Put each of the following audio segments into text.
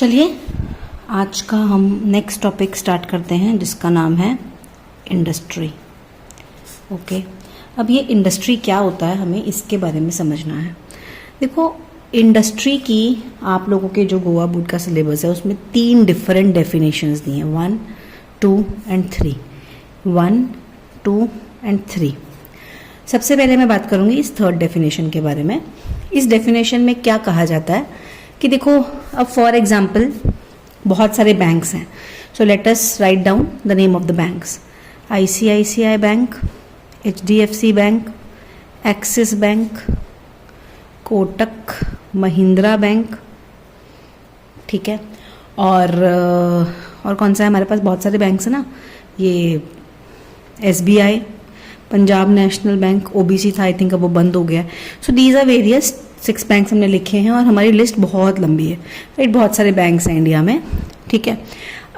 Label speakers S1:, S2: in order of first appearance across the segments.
S1: चलिए आज का हम नेक्स्ट टॉपिक स्टार्ट करते हैं जिसका नाम है इंडस्ट्री। ओके, अब ये इंडस्ट्री क्या होता है हमें इसके बारे में समझना है। देखो, इंडस्ट्री की आप लोगों के जो गोवा बोर्ड का सिलेबस है उसमें 3 डिफरेंट डेफिनेशंस दी हैं, 1, 2 एंड 3। 1, 2 एंड 3। सबसे पहले मैं बात करूंगी इस थर्ड डेफिनेशन के बारे में। इस डेफिनेशन में क्या कहा जाता है कि देखो, अब फॉर एग्जाम्पल बहुत सारे बैंक्स हैं, so let us write down the name of the banks. ICICI bank, HDFC bank, axis bank, Kotak Mahindra bank, ठीक है। और कौन सा है हमारे पास, बहुत सारे बैंक्स हैं ना, ये SBI, पंजाब नेशनल बैंक, OBC था आई थिंक, अब वो बंद हो गया। So these are various 6 banks हमने लिखे हैं और हमारी लिस्ट बहुत लंबी है, राइट। बहुत सारे बैंक्स हैं इंडिया में, ठीक है।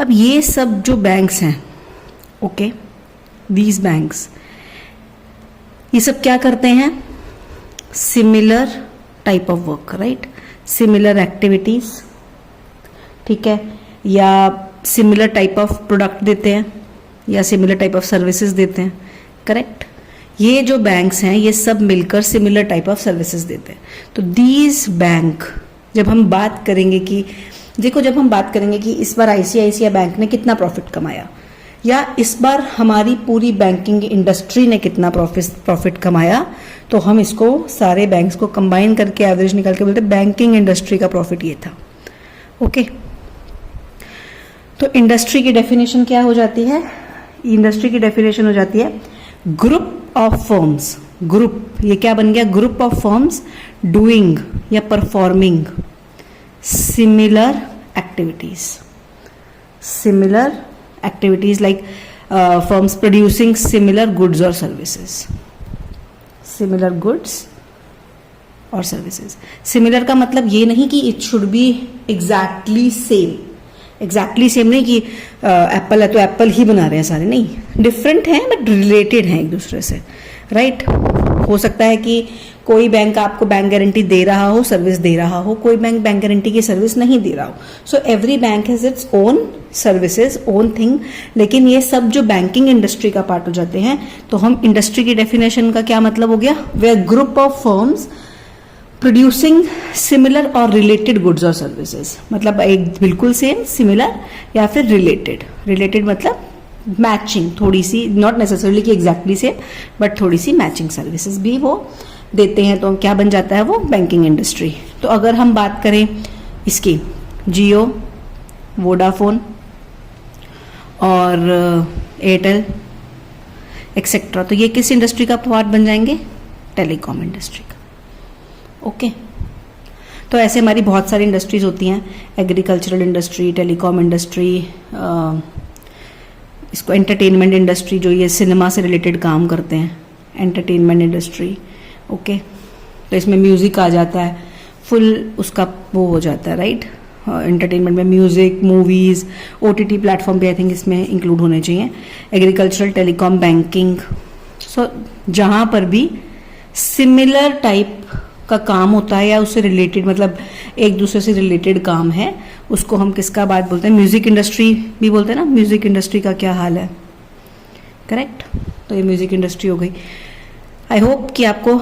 S1: अब ये सब जो बैंक्स हैं, ओके, दीज बैंक्स, ये सब क्या करते हैं, similar type of work, right, similar activities, ठीक है, या सिमिलर टाइप ऑफ प्रोडक्ट देते हैं या सिमिलर टाइप ऑफ सर्विसेज देते हैं, करेक्ट। ये जो बैंक्स हैं ये सब मिलकर सिमिलर टाइप ऑफ सर्विसेज देते हैं। तो दीज बैंक, जब हम बात करेंगे कि देखो, जब हम बात करेंगे कि इस बार ICICI बैंक ने कितना प्रॉफिट कमाया या इस बार हमारी पूरी बैंकिंग इंडस्ट्री ने कितना प्रॉफिट कमाया, तो हम इसको सारे बैंक्स को कंबाइन करके एवरेज निकाल के बोलते हैं बैंकिंग इंडस्ट्री का प्रॉफिट ये था। ओके, तो इंडस्ट्री की डेफिनेशन क्या हो जाती है, इंडस्ट्री की डेफिनेशन हो जाती है ग्रुप ऑफ फर्म्स। ग्रुप, ये क्या बन गया, ग्रुप ऑफ फर्म्स डूइंग या performing similar activities. Similar activities like firms producing similar goods और सर्विसेज। सिमिलर गुड्स और सर्विसेज। सिमिलर का मतलब ये नहीं कि it should be exactly same. Exactly same नहीं कि एप्पल है तो एप्पल ही बना रहे हैं सारे, नहीं, डिफरेंट हैं बट रिलेटेड हैं एक दूसरे से, राइट। हो सकता है कि कोई बैंक आपको बैंक गारंटी दे रहा हो, सर्विस दे रहा हो, कोई बैंक बैंक गारंटी की सर्विस नहीं दे रहा हो। So every bank has its own services, own thing. लेकिन ये सब जो बैंकिंग इंडस्ट्री का पार्ट हो जाते हैं, तो हम इंडस्ट्री की डेफिनेशन का क्या मतलब हो गया, वे group of firms producing similar और रिलेटेड गुड्स और सर्विसेज। मतलब एक बिल्कुल सेम, सिमिलर या फिर रिलेटेड। रिलेटेड मतलब मैचिंग, थोड़ी सी, नॉट नेसेसरली कि एग्जैक्टली सेम, बट थोड़ी सी मैचिंग सर्विसेज भी वो देते हैं। तो क्या बन जाता है वो बैंकिंग इंडस्ट्री। तो अगर हम बात करें इसकी, जियो, वोडाफोन और एयरटेल एक्सेट्रा, तो ये किस इंडस्ट्री का पार्ट बन जाएंगे, टेलीकॉम इंडस्ट्री का। ओके, तो ऐसे हमारी बहुत सारी इंडस्ट्रीज होती हैं, एग्रीकल्चरल इंडस्ट्री, टेलीकॉम इंडस्ट्री, इसको एंटरटेनमेंट इंडस्ट्री, जो ये सिनेमा से रिलेटेड काम करते हैं, एंटरटेनमेंट इंडस्ट्री। ओके, तो इसमें म्यूजिक आ जाता है, फुल उसका वो हो जाता है, राइट। एंटरटेनमेंट में म्यूजिक, मूवीज, OTT प्लेटफॉर्म भी आई थिंक इसमें इंक्लूड होने चाहिए। एग्रीकल्चरल, टेलीकॉम, बैंकिंग, सो जहाँ पर भी सिमिलर टाइप का काम होता है या उससे रिलेटेड, मतलब एक दूसरे से रिलेटेड काम है, उसको हम किसका बात बोलते हैं, म्यूजिक इंडस्ट्री भी बोलते हैं ना। म्यूजिक इंडस्ट्री का क्या हाल है, करेक्ट। तो ये म्यूजिक इंडस्ट्री हो गई। आई होप कि आपको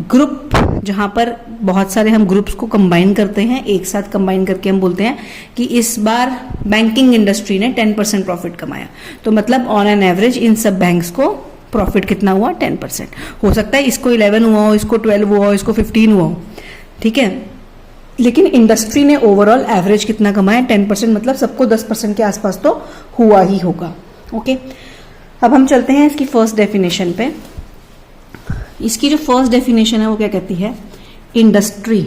S1: ग्रुप, जहां पर बहुत सारे हम ग्रुप्स को कंबाइन करते हैं, एक साथ कंबाइन करके हम बोलते हैं कि इस बार बैंकिंग इंडस्ट्री ने 10% प्रॉफिट कमाया, तो मतलब ऑन एन एवरेज इन सब बैंक्स को प्रॉफिट कितना हुआ, 10%। हो सकता है इसको 11 हुआ हो, इसको 12 हुआ हो, इसको 15 हुआ हो, ठीक है, लेकिन इंडस्ट्री ने ओवरऑल एवरेज कितना कमाया, 10%। मतलब सबको 10% के आसपास तो हुआ ही होगा। ओके, अब हम चलते हैं इसकी फर्स्ट डेफिनेशन पे। इसकी जो फर्स्ट डेफिनेशन है वो क्या कहती है, इंडस्ट्री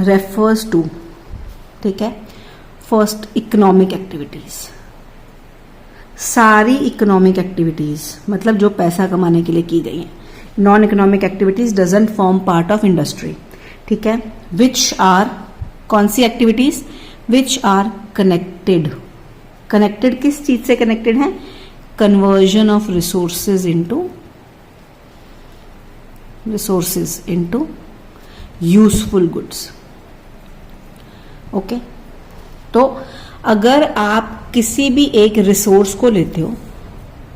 S1: रेफर्स टू, ठीक है, फर्स्ट इकोनॉमिक एक्टिविटीज। सारी इकोनॉमिक एक्टिविटीज मतलब जो पैसा कमाने के लिए की गई हैं। Non economic activities doesn't form part of industry, ठीक है। विच आर, कौन सी activities, which are connected. Connected किस चीज से कनेक्टेड है, conversion of resources into useful goods. Okay, तो अगर आप किसी भी एक रिसोर्स को लेते हो,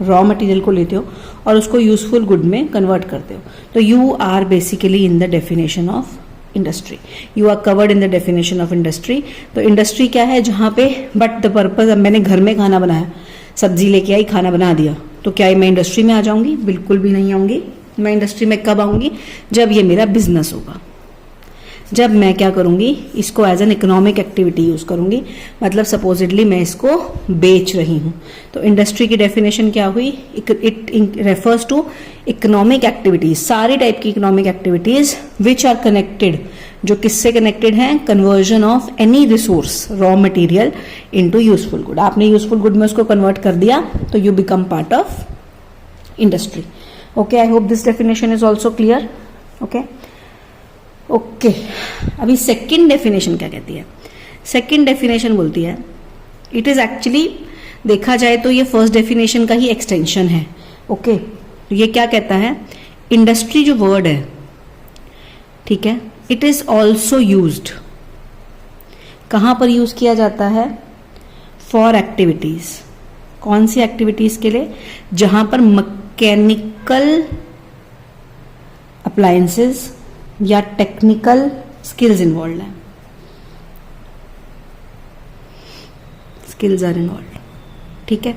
S1: रॉ मटेरियल को लेते हो और उसको यूजफुल गुड में कन्वर्ट करते हो, तो you are basically in the definition of industry, you are covered in the definition of industry. तो इंडस्ट्री क्या है, जहां पे बट द पर्पज, अब मैंने घर में खाना बनाया, सब्जी लेके आई, खाना बना दिया, तो क्या मैं इंडस्ट्री में आ जाऊंगी? बिल्कुल भी नहीं आऊंगी। मैं इंडस्ट्री में कब आऊंगी? जब ये मेरा बिजनेस होगा, जब मैं क्या करूंगी, इसको as an economic activity use करूंगी, मतलब सपोजिटली मैं इसको बेच रही हूं। तो इंडस्ट्री की डेफिनेशन क्या हुई? It refers to economic activities, सारी टाइप की economic activities which are connected, जो किससे कनेक्टेड हैं? Conversion of any resource, raw material into useful good. आपने यूजफुल गुड में उसको कन्वर्ट कर दिया तो you become part of industry. Okay, I hope this definition is also clear. Okay, अभी सेकंड डेफिनेशन क्या कहती है? सेकंड डेफिनेशन बोलती है, इट इज एक्चुअली देखा जाए तो ये फर्स्ट डेफिनेशन का ही एक्सटेंशन है। ओके, तो ये क्या कहता है? इंडस्ट्री जो वर्ड है, ठीक है, इट इज ऑल्सो यूज्ड, कहां पर यूज किया जाता है? For activities. कौन सी एक्टिविटीज के लिए? जहां पर मैकेनिकल अप्लायंसेस या टेक्निकल स्किल्स इन्वॉल्व है, स्किल्स आर इन्वॉल्व। ठीक है,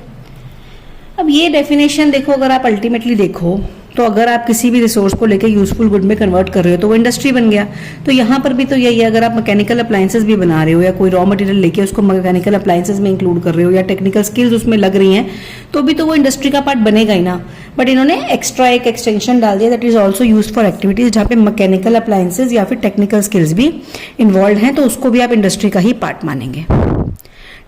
S1: अब ये डेफिनेशन देखो, अगर आप अल्टीमेटली देखो तो अगर आप किसी भी रिसोर्स को लेकर यूजफुल गुड में कन्वर्ट कर रहे हो तो वो इंडस्ट्री बन गया। तो यहां पर भी तो यही है, अगर आप मैकेनिकल अप्लायंसेस भी बना रहे हो या कोई रॉ मटेरियल लेके उसको मैकेनिकल अप्लायंसेस में इंक्लूड कर रहे हो या टेक्निकल स्किल्स उसमें लग रही हैं, तो भी तो वो इंडस्ट्री का पार्ट बनेगा ही ना। बट इन्होंने एक्स्ट्रा एक एक्सटेंशन डाल दिया, that is also use for activities, जहां पे मैकेनिकल अप्लायंसेस या फिर टेक्निकल स्किल्स भी इन्वॉल्व हैं, तो उसको भी आप इंडस्ट्री का ही पार्ट मानेंगे।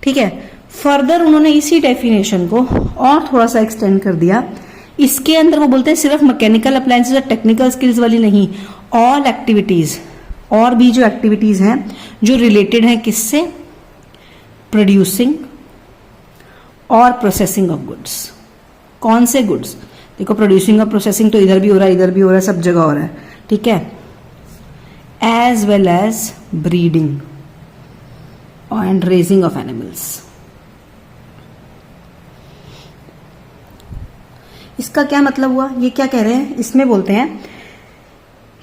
S1: ठीक है, फर्दर उन्होंने इसी डेफिनेशन को और थोड़ा सा एक्सटेंड कर दिया। इसके अंदर वो बोलते हैं सिर्फ मैकेनिकल अप्लायंसेस और टेक्निकल स्किल्स वाली नहीं, ऑल एक्टिविटीज, और भी जो एक्टिविटीज हैं जो रिलेटेड हैं किससे? प्रोड्यूसिंग और प्रोसेसिंग ऑफ गुड्स। कौन से गुड्स? देखो, प्रोड्यूसिंग और प्रोसेसिंग तो इधर भी हो रहा है, इधर भी हो रहा है, सब जगह हो रहा है। ठीक है, as well as breeding and raising of animals. इसका क्या मतलब हुआ? ये क्या कह रहे हैं? इसमें बोलते हैं,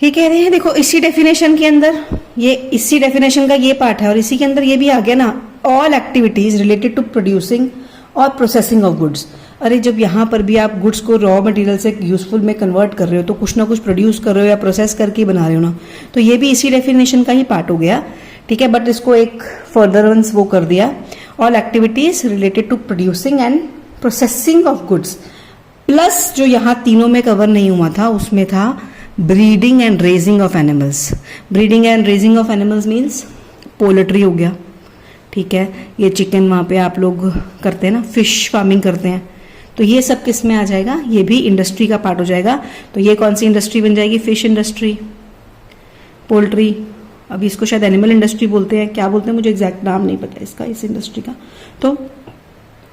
S1: ये कह रहे हैं देखो, इसी डेफिनेशन के अंदर, ये इसी डेफिनेशन का ये पार्ट है और इसी के अंदर ये भी आ गया ना, all activities related to producing और प्रोसेसिंग ऑफ गुड्स। अरे जब यहां पर भी आप गुड्स को रॉ मटेरियल से यूजफुल में कन्वर्ट कर रहे हो तो कुछ ना कुछ प्रोड्यूस कर रहे हो या प्रोसेस करके बना रहे हो ना, तो ये भी इसी डेफिनेशन का ही पार्ट हो गया। ठीक है, बट इसको एक फर्दर वंस वो कर दिया, all activities related to producing and processing of goods, plus जो यहां तीनों में कवर नहीं हुआ था उसमें था breeding and raising of animals. Breeding and raising of animals means poultry हो गया। ठीक है, ये चिकन वहां पे आप लोग करते हैं ना, फिश फार्मिंग करते हैं, तो ये सब किस में आ जाएगा? ये भी इंडस्ट्री का पार्ट हो जाएगा। तो ये कौन सी इंडस्ट्री बन जाएगी? फिश इंडस्ट्री, पोल्ट्री, अभी इसको शायद एनिमल इंडस्ट्री बोलते हैं, क्या बोलते हैं मुझे एग्जैक्ट नाम नहीं पता इसका, इस इंडस्ट्री का। तो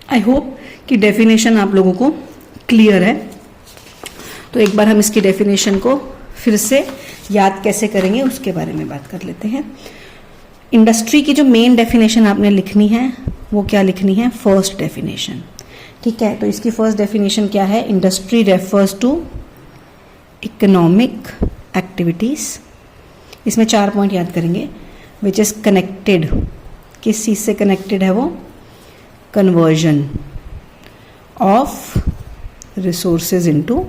S1: आई होप कि डेफिनेशन आप लोगों को क्लियर है। तो एक बार हम इसकी डेफिनेशन को फिर से याद कैसे करेंगे उसके बारे में बात कर लेते हैं। इंडस्ट्री की जो मेन डेफिनेशन आपने लिखनी है वो क्या लिखनी है? First definition. ठीक है, तो इसकी फर्स्ट डेफिनेशन क्या है? Industry refers to economic activities. इसमें 4 पॉइंट याद करेंगे, विच इज कनेक्टेड, किस चीज से कनेक्टेड है वो? Conversion of resources into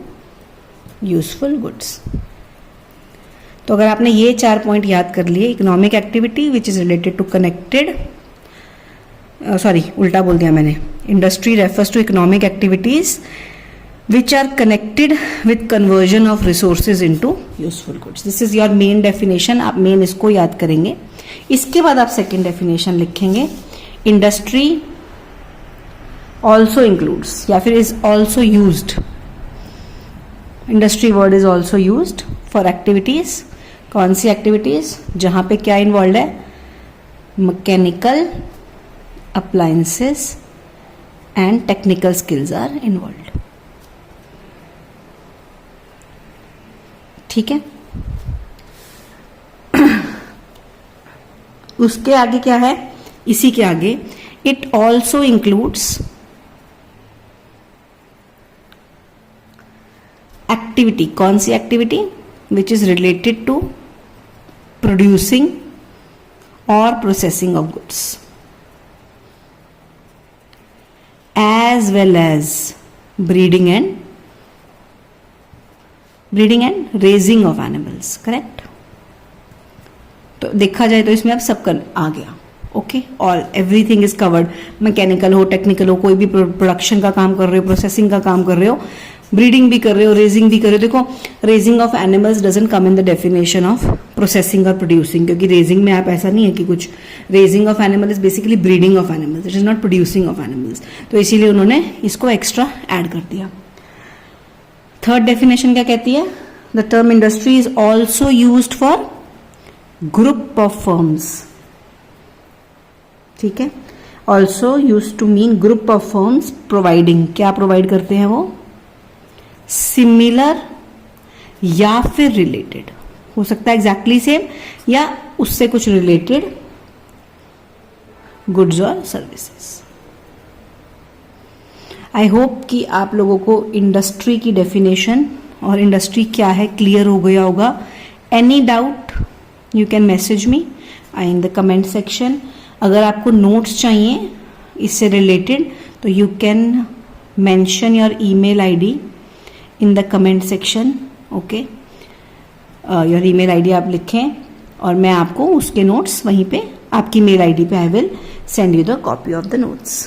S1: useful goods. तो अगर आपने ये 4 पॉइंट याद कर लिए, economic activity which is related to connected, sorry उल्टा बोल दिया मैंने, industry refers to economic activities which are connected with conversion of resources into useful goods. This is your main definition. आप मेन इसको याद करेंगे। इसके बाद आप सेकेंड डेफिनेशन लिखेंगे, इंडस्ट्री ऑल्सो इंक्लूड्स या फिर is also used, industry word is also used for activities. कौन सी एक्टिविटीज? जहां पे क्या इन्वॉल्व है? Mechanical appliances and technical skills are involve. ठीक है, उसके आगे क्या है, इसी के आगे, इट ऑल्सो इंक्लूड्स एक्टिविटी. कौन सी activity? Which is related to producing और processing of goods as well as breeding and raising of animals. Correct. तो देखा जाए तो इसमें अब सब कर आ गया. Okay, all everything is covered. Mechanical हो, टेक्निकल हो, कोई भी प्रोडक्शन का काम कर रहे हो, प्रोसेसिंग का काम कर रहे हो, ब्रीडिंग भी कर रहे हो, रेजिंग भी कर रहे हो. देखो, raising of animals doesn't come in the definition of processing और प्रोड्यूसिंग, क्योंकि रेजिंग में आप ऐसा नहीं है कि कुछ, raising of animal is basically breeding of animals, it is not producing of animals. तो इसीलिए उन्होंने इसको एक्स्ट्रा ऐड कर दिया. थर्ड डेफिनेशन क्या कहती है? The term industry is also used for group of firms. ठीक है, also use to mean group of firms providing. क्या प्रोवाइड करते हैं वो? सिमिलर या फिर रिलेटेड, हो सकता है एग्जैक्टली सेम या उससे कुछ रिलेटेड गुड्स और सर्विसेज. आई होप कि आप लोगों को इंडस्ट्री की डेफिनेशन और इंडस्ट्री क्या है क्लियर हो गया होगा. Any doubt you can message me in the comment section. अगर आपको नोट्स चाहिए इससे रिलेटेड तो you can mention your email ID in the comment section. Okay, your email ID आप लिखें और मैं आपको उसके नोट्स वहीं पे आपकी मेल आईडी पे I will send you the copy of the notes.